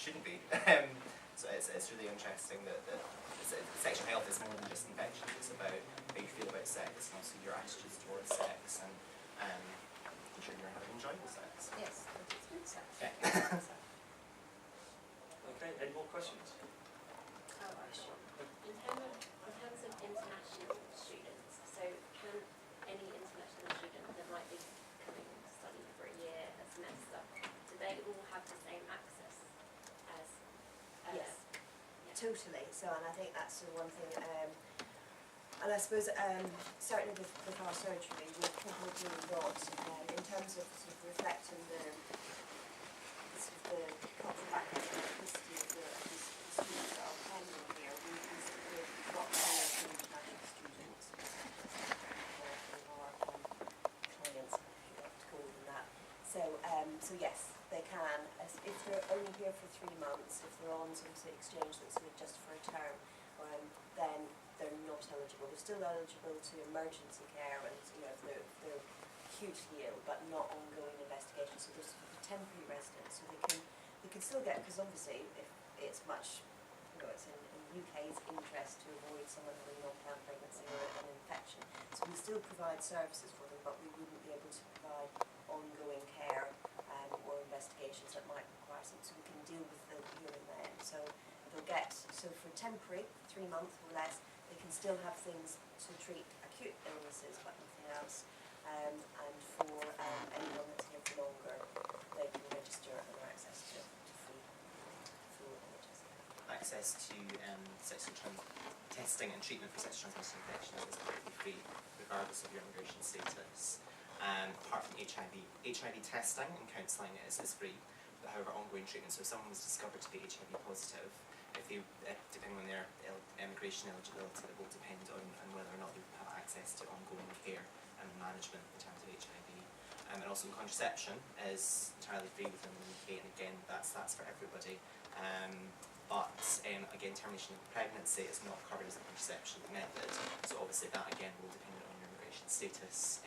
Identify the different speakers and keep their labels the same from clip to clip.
Speaker 1: shouldn't be. So it's really interesting that sexual health is more than just infections. It's about how you feel about sex and also your attitudes towards sex and ensuring you're having enjoyable sex.
Speaker 2: Yes, it's good sex.
Speaker 1: Yeah.
Speaker 3: Okay, any more questions?
Speaker 4: Oh, question. In terms of international students, so can any international student that might be coming to study for a year, a semester, do they all have the same access as?
Speaker 2: Yes,
Speaker 4: yeah.
Speaker 2: totally. So, and I think that's the one thing. And I suppose certainly with our surgery, we're probably not in terms of sort of reflecting the cultural background and history of the students that are attending here. We've got many international students, our clients, if you like to call them that. So yes, they can. If they're only here for 3 months, if they're on some sort of exchange that's just for a term, then they're not eligible. They're still eligible to emergency care, and if they're hugely ill, but not ongoing investigation. So there's temporary residence, so they can still get, because obviously if it's much, it's in the UK's interest to avoid someone having an unplanned pregnancy or an infection. So we still provide services for them, but we wouldn't be able to provide ongoing care or investigations that might require something. So we can deal with the here and then. So they'll get, for temporary, 3 months or less, they can still have things to treat acute illnesses, but nothing else. And for anyone that's here for longer, they can register and have access to free full NHS care.
Speaker 1: Access to testing and treatment for sexually transmitted infections is completely free, regardless of your immigration status. Apart from HIV testing and counselling is free, but however ongoing treatment, so if someone was discovered to be HIV positive, depending on their immigration eligibility, it will depend on whether or not they have access to ongoing care and management in terms of HIV. And also contraception is entirely free within the UK, and again that's for everybody. But again, termination of pregnancy is not covered as a contraception method, so obviously that again will depend on your immigration status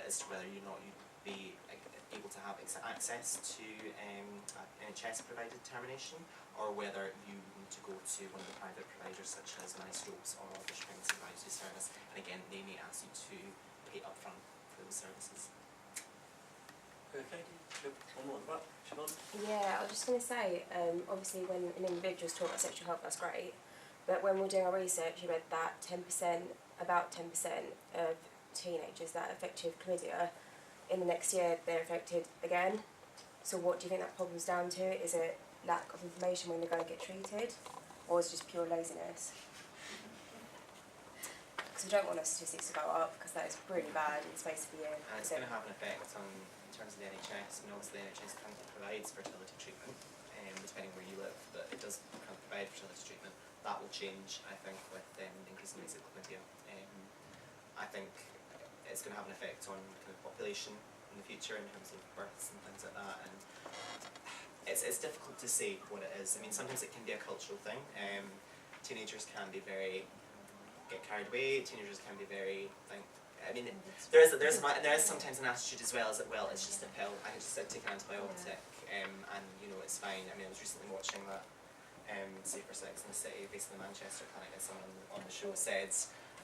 Speaker 1: as to whether or not you'd be able to have access to NHS provided termination, or whether you need to go to one of the private providers such as Maestros or British Pregnancy Advisory Service, and again they may ask you to pay upfront for those services.
Speaker 3: Okay, one more at the back. Siobhan?
Speaker 5: Yeah, I was just going to say, obviously when an individual's talking about sexual health, that's great, but when we're doing our research, you read that about 10% of teenagers that are affected with chlamydia, in the next year they're affected again. So what do you think that problem's down to? Is it lack of information when they're going to get treated, or is it just pure laziness? Because we don't want our statistics to go up, because that is really bad in the space of a year.
Speaker 1: And it's going to have an effect on, in terms of the NHS, and obviously the NHS provides fertility treatment, depending where you live, but it does provide fertility treatment. That will change, I think, with increasing rates of chlamydia. I think it's going to have an effect on kind of population in the future in terms of births and things like that, and it's difficult to say what it is. I mean, sometimes it can be a cultural thing. Teenagers can be get carried away. Teenagers can be there is sometimes an attitude as well it's just a pill. I just take an antibiotic, and it's fine. I mean, I was recently watching that Safer Sex in the City, based in the Manchester clinic, and someone on the show said,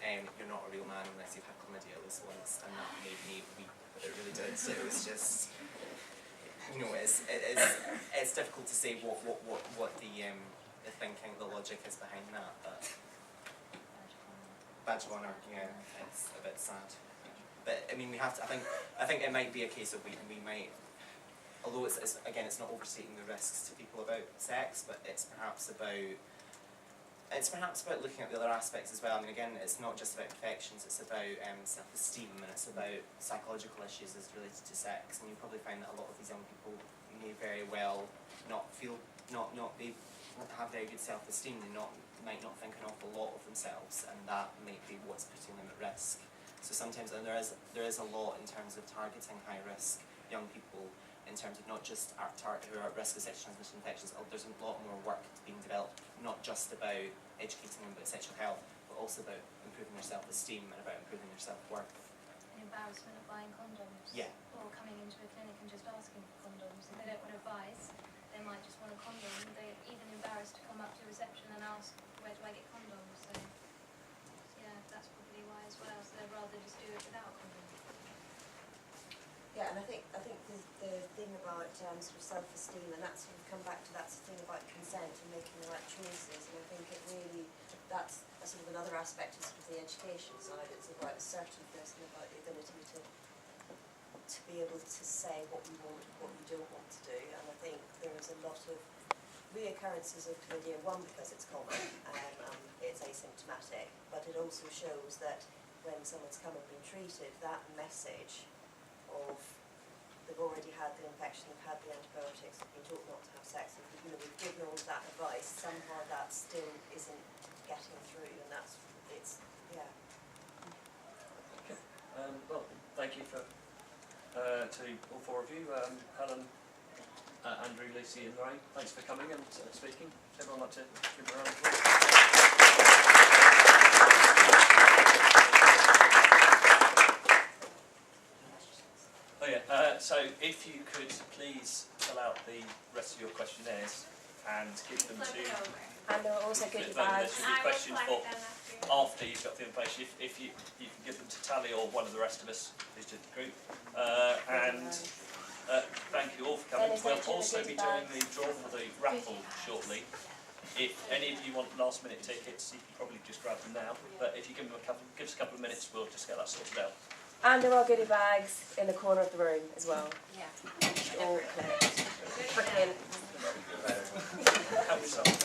Speaker 1: you're not a real man unless you've had chlamydia at least once, and that made me weep. It really did. So it was just, it's difficult to say what the thinking, the logic is behind that, but badge of honour, yeah, it's a bit sad. But I mean, we have to. I think it might be a case of we might, although it's not overstating the risks to people about sex, but it's perhaps about looking at the other aspects as well. I mean, again, it's not just about infections, it's about self-esteem, and it's about psychological issues as related to sex. And you probably find that a lot of these young people may very well not have very good self-esteem. They might not think an awful lot of themselves, and that might be what's putting them at risk. So sometimes, and there is a lot in terms of targeting high-risk young people, in terms of not just who are at risk of sexually transmitted infections. There's a lot more work being developed, not just about educating them about sexual health, but also about improving their self-esteem and about improving their self-worth.
Speaker 6: An embarrassment of buying condoms.
Speaker 1: Yeah.
Speaker 6: Or coming into a clinic and just asking for condoms. If they don't want advice, they might just want a condom. They're even embarrassed to come up to reception and ask, where do I get condoms? So yeah, that's probably why as well. So they'd rather just do it without a condom.
Speaker 2: Yeah, and I think the thing about sort of self-esteem, and that's sort of come back to that's the thing about consent and making the right choices, and I think it really, that's a sort of another aspect of sort of the education side. It's about assertiveness and about the ability to be able to say what you want, what you don't want to do, and I think there is a lot of reoccurrences of chlamydia, one because it's common and it's asymptomatic, but it also shows that when someone's come and been treated, that message of they've already had the infection, they've had the antibiotics, they've been taught not to have sex, and we've given all of that advice, somehow that still isn't getting through, and yeah.
Speaker 3: Okay. Well, thank you to all four of you, Helen, Andrew, Lucy and Lorraine. Thanks for coming and speaking. Everyone like to give a round of applause. Oh yeah, so if you could please fill out the rest of your questionnaires and give them to...
Speaker 5: And there are also goodie
Speaker 3: There
Speaker 5: bags.
Speaker 3: should be questions for after you've got the information. If you can give them to Tally or one of the rest of us who's did the group. Thank you all for coming. We'll also be doing the draw for the raffle shortly. If any of you want last minute tickets, you can probably just grab them now. But if you give us a couple of minutes, we'll just get that sorted out.
Speaker 5: And there are goodie bags in the corner of the room as well.
Speaker 4: Yeah.
Speaker 5: All clear. Brilliant.
Speaker 3: Help yourself.